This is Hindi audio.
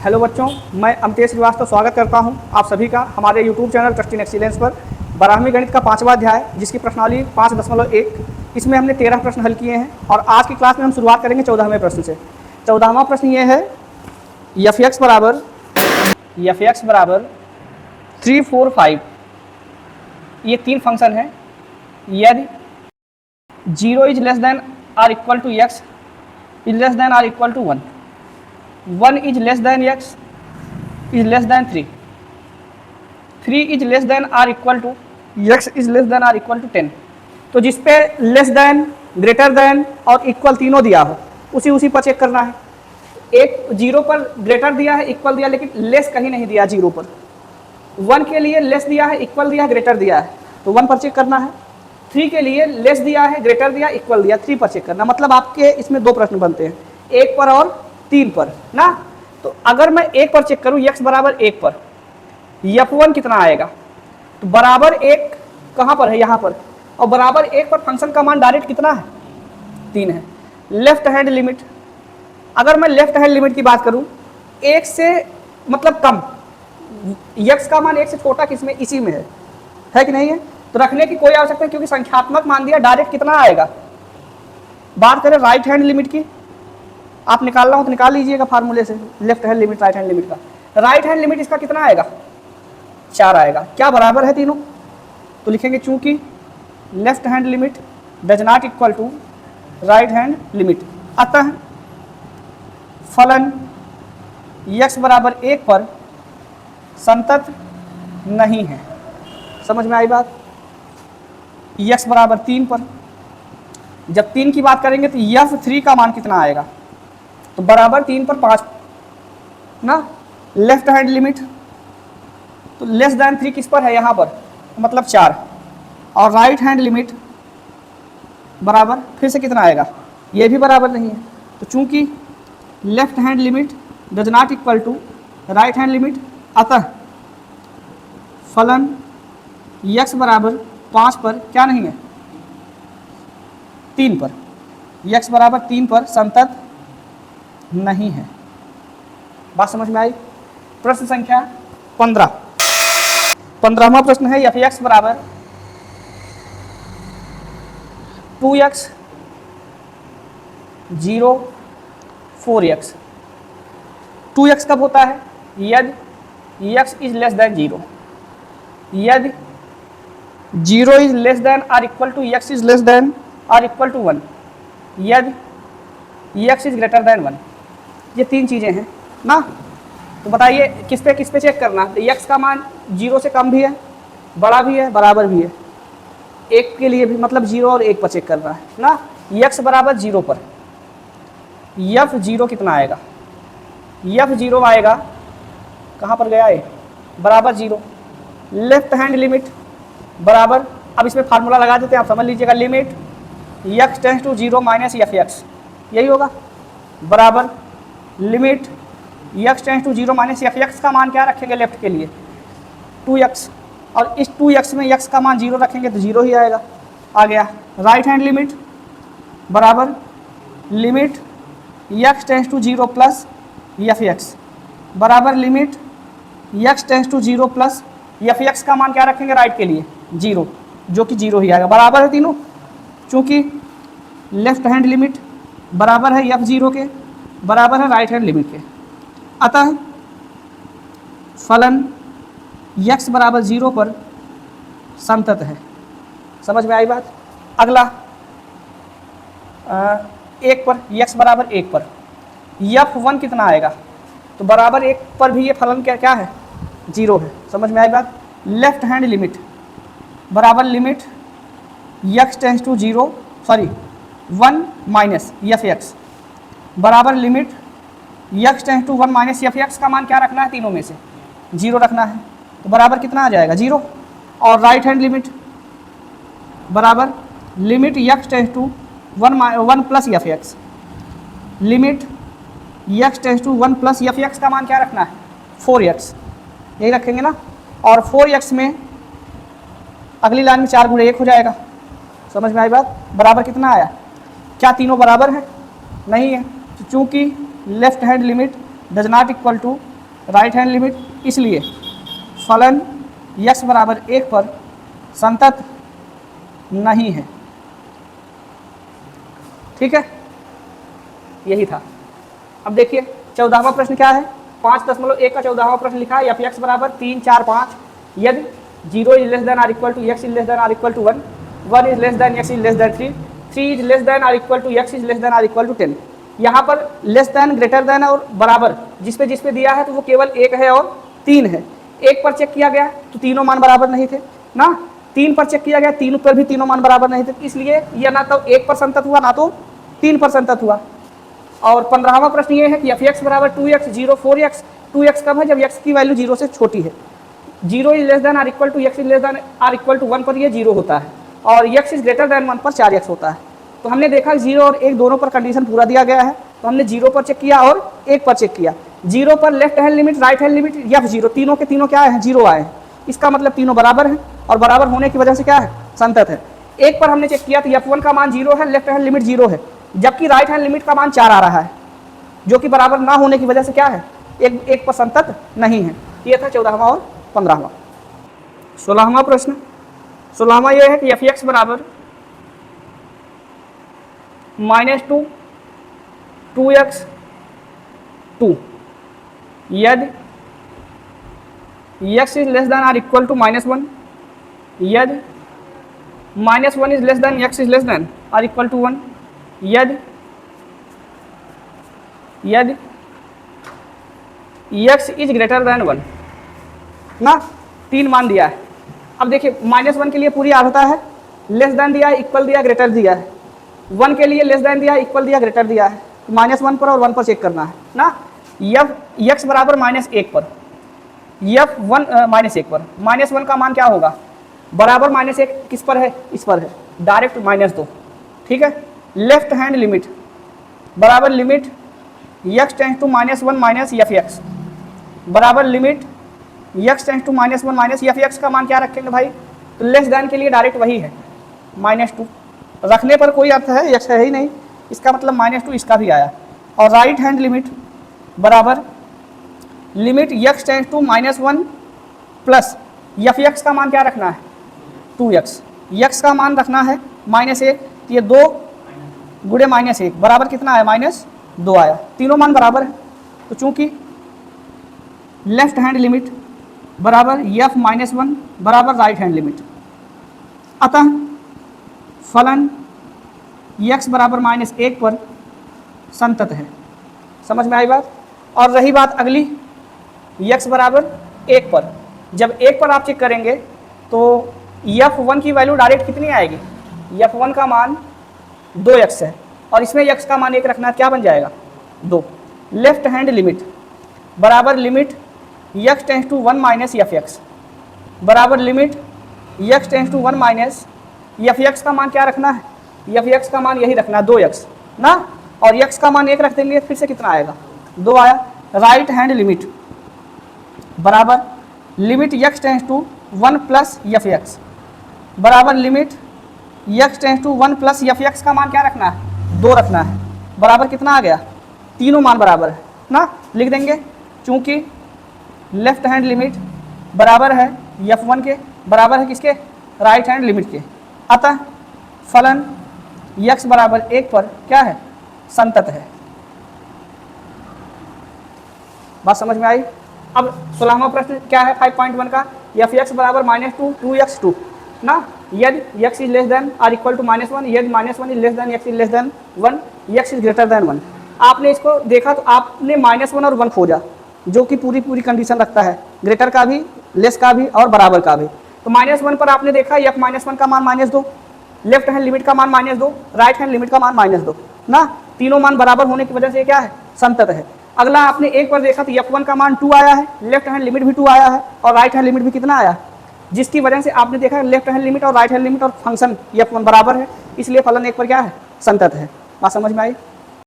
हेलो बच्चों, मैं अमतेश श्रीवास्तव स्वागत करता हूं आप सभी का हमारे YouTube channel trust in excellence पर। 12वीं गणित का 5वां अध्याय जिसकी प्रश्नावली 5.1, इसमें हमने 13 प्रश्न हल किए हैं और आज की क्लास में हम शुरुआत करेंगे 14वें प्रश्न से। 14वां प्रश्न ये है, एफ एक्स बराबर 3, 4, 5 ये 3 फंक्शन है। यदि 0 is less than or equal to x is less than or equal to 1, 1 is less than x is less than 3, 3 is less than or equal to x is less than or equal to 10। तो जिस पे लेस देन, ग्रेटर देन और इक्वल तीनों दिया हो उसी पर चेक करना है। एक 0 पर ग्रेटर दिया है, इक्वल दिया, लेकिन लेस कहीं नहीं दिया 0 पर। 1 के लिए लेस दिया है, इक्वल दिया है, ग्रेटर दिया है, तो 1 पर चेक करना है। 3 के लिए लेस दिया है, ग्रेटर दिया, इक्वल दिया, 3 पर चेक करना। मतलब आपके इसमें 2 प्रश्न बनते हैं, 1 पर और 3 पर ना। तो अगर मैं 1 पर चेक करूं, x बराबर 1 पर f1 कितना आएगा, तो बराबर 1 कहां पर है, यहां पर, और बराबर 1 पर फंक्शन का मान डायरेक्ट कितना है, 3 है। लेफ्ट हैंड लिमिट, अगर मैं लेफ्ट हैंड लिमिट की बात करूं, 1 से मतलब कम, x का मान 1 से छोटा किसमें, इसी में है कि नहीं है, तो रखने की कोई आवश्यकता नहीं, क्योंकि संख्यात्मक मान दिया, डायरेक्ट कितना आएगा। बात करें राइट हैंड लिमिट की, आप निकालना हो तो निकाल लीजिएगा फार्मूले से, left hand limit right hand limit का। राइट हैंड लिमिट इसका कितना आएगा, 4 आएगा। क्या बराबर है तीनों, तो लिखेंगे चूंकि left hand limit does not equal to right hand limit, अतः फलन x बराबर 1 पर संतत नहीं है। समझ में आई बात। x बराबर 3 पर, जब 3 की बात करेंगे तो f3 का मान कितना आएगा, तो बराबर 3 पर 5 ना। लेफ्ट हैंड लिमिट तो लेस देन 3 किस पर है, यहाँ पर, मतलब 4, और राइट हैंड लिमिट बराबर फिर से कितना आएगा, ये भी बराबर नहीं है। तो चूंकि left hand limit does not equal to right hand limit, अतः फलन x बराबर 5 पर क्या नहीं है, 3 पर, x बराबर 3 पर संतत नहीं है। बात समझ में आई। प्रश्न संख्या 15वां प्रश्न है, एफ एक्स बराबर 2x 0 4x। 2x कब होता है, यदि x इज लेस देन 0, यदि 0 is less than or equal to x is less than or equal to 1, यदि x इज ग्रेटर देन 1। ये 3 चीज़ें हैं ना। तो बताइए किस पे चेक करना। तो x का मान 0 से कम भी है, बड़ा भी है, बराबर भी है। 1 के लिए भी मतलब 0 और 1 पर चेक करना है ना। x बराबर 0 पर f0 कितना आएगा, f0 आएगा, कहाँ पर गया है, बराबर 0। लेफ्ट हैंड लिमिट बराबर, अब इसमें फार्मूला लगा देते हैं, आप समझ लीजिएगा। Limit x tends to 0 minus f(x), यही होगा, बराबर limit x tends to 0 minus f(x) का मान क्या रखेंगे लेफ्ट के लिए, 2x, और इस 2x में x का मान 0 रखेंगे तो 0 ही आएगा, आ गया। राइट हैंड लिमिट बराबर limit x tends to 0 plus f(x), बराबर limit x tends to 0 plus f(x) का मान क्या रखेंगे राइट के लिए, 0, जो कि 0 ही आएगा। बराबर है तीनों, चूँकि लेफ्ट हैंड लिमिट बराबर है f0 के, बराबर है राइट हैंड लिमिट के, अतः फलन x बराबर 0 पर संतत है। समझ में आई बात। अगला 1 पर, x बराबर 1 पर f1 कितना आएगा, तो बराबर 1 पर भी ये फलन क्या है, 0 है। समझ में आई बात। लेफ्ट हैंड लिमिट बराबर limit x tends to 0 sorry 1 minus f(x), बराबर limit x tends to 1 minus f(x) का मान क्या रखना है, तीनों में से 0 रखना है, तो बराबर कितना आ जाएगा, 0। और राइट हैंड लिमिट बराबर limit x tends to 1 plus f(x), limit x tends to 1 plus f(x) का मान क्या रखना है, 4x, यही रखेंगे ना। और 4x में अगली लाइन में 4 गुणे 1 हो जाएगा। समझ में आई बात। बराबर कितना आया, क्या तीनों बराबर हैं, नहीं है, तो चूंकि left hand limit does not equal to right hand limit, इसलिए फलन x बराबर 1 पर संतत नहीं है। ठीक है, यही था। अब देखिए 14वां प्रश्न क्या है, 5.1 का 14वां प्रश्न लिखा है, f(x) बराबर 3, 4, 5 यदि 0 is less than or equal to x is less than or equal to 1, 1 is less than x is less than 3, 3 is less than or equal to x is less than or equal to 10। यहाँ पर लेस देन, ग्रेटर देन और बराबर जिस पे दिया है तो वो केवल 1 है और 3 है। 1 पर चेक किया गया तो तीनों मान बराबर नहीं थे ना, 3 पर चेक किया गया, 3 पर भी तीनों मान बराबर नहीं थे, इसलिए यह ना तो 1 पर संतत हुआ ना तो 3 पर संतत हुआ। और 15वां प्रश्न ये है कि f(x) बराबर 2x, 0, 4x, 2x कब है, जब x की वैल्यू 0 से छोटी है। 0 is less than or equal to x is less than or equal to 1 पर ये 0 होता है और x इज ग्रेटर देन 1 पर 4x होता है। तो हमने देखा 0 और 1 दोनों पर कंडीशन पूरा दिया गया है, तो हमने 0 पर चेक किया और 1 पर चेक किया। 0 पर left hand limit, right hand limit, f0 तीनों के तीनों क्या है, 0 आए हैं, इसका मतलब तीनों बराबर हैं और बराबर होने की वजह से क्या है, संतत है। 1 पर हमने चेक किया तो f1 का मान 0 है, लेफ्ट हैंड लिमिट 0 है, जबकि राइट हैंड लिमिट का मान 4 आ रहा है, जो कि बराबर ना होने की वजह से क्या है, एक पर संतत नहीं है। ये था 14वां और 15वां। 16वां प्रश्न, 16वां यह है कि f(x) बराबर -2, 2x, 2 यदि x is less than or equal to -1, यदि -1 is less than x is less than or equal to 1, यदि x इज ग्रेटर देन 1 ना, 3 मान दिया है। अब देखिए -1 के लिए पूरी आदत है, लेस देन दिया है, इक्वल दिया, ग्रेटर दिया है। 1 के लिए लेस देन दिया, इक्वल दिया, ग्रेटर दिया है, तो -1 पर और 1 पर चेक करना है ना। x बराबर -1 पर, f1 -1 पर, -1 का मान क्या होगा, बराबर -1 किस पर है, इस पर है, डायरेक्ट -2। ठीक है, लेफ्ट हैंड लिमिट बराबर limit x tends to -1 minus f(x) बराबर limit x tends to -1 minus f(x) का मान क्या रखेंगे भाई, तो लेस देन के लिए डायरेक्ट वही है, -2 रखने पर कोई अर्थ है, x है ही नहीं, इसका मतलब -2 इसका भी आया। और राइट हैंड लिमिट बराबर limit x tends to -1 plus f(x) का मान क्या रखना है, 2x, x का मान रखना है -1, ये 2 गुणे -1 बराबर कितना है, -2 आया, तीनों मान बराबर है। तो चूंकि लेफ्ट हैंड लिमिट बराबर f-1 बराबर राइट हैंड लिमिट, अतः फलन x बराबर -1 पर संतत है। समझ में आई बात। और रही बात अगली, x बराबर 1 पर, जब 1 पर आप चेक करेंगे तो f1 की वैल्यू डायरेक्ट कितनी आएगी, f1 का मान 2x है और इसमें x का मान 1 रखना है, क्या बन जाएगा, 2। लेफ्ट हैंड लिमिट बराबर limit x tends to 1 minus f(x) बराबर limit x tends to 1 minus f(x) का मान क्या रखना है, f(x) का मान यही रखना है, 2x ना, और x का मान 1 रख देंगे, फिर से कितना आएगा, 2 आया। राइट हैंड लिमिट बराबर limit x tends to 1 plus f(x) बराबर limit x tends to 1 plus f(x) का मान क्या रखना है, 2 रखना है, बराबर कितना आ गया, तीनों मान बराबर है ना, लिख देंगे। चूंकि लेफ्ट हैंड लिमिट बराबर है f1 के, बराबर है किसके, राइट हैंड लिमिट के, अतः फलन x बराबर 1 पर क्या है, संतत है। बात समझ में आई। अब 16वां प्रश्न क्या है 5.1 का, f(x) बराबर -2, 2x, 2 ना, यदि x is less than or equal to -1, यदि -1 is less than x is less than 1, x is greater than 1। आपने इसको देखा तो आपने -1 और 1 खोजा, जो कि पूरी कंडीशन रखता है, ग्रेटर का भी, लेस का भी और बराबर का भी। तो -1 पर आपने देखा f-1 का मान -2, लेफ्ट हैंड लिमिट का मान -2, राइट हैंड लिमिट का मान -2 ना, तीनों मान बराबर होने की वजह से क्या है, संतत है। अगला आपने 1 पर देखा तो f1 का मान 2 आया है, लेफ्ट हैंड लिमिट भी 2 आया है और राइट हैंड लिमिट भी कितना आया, जिसकी वजह से आपने देखा लेफ्ट हैंड लिमिट और राइट हैंड लिमिट और फंक्शन f1 बराबर है, इसलिए फलन 1 पर क्या है, संतत है। बात समझ में आई।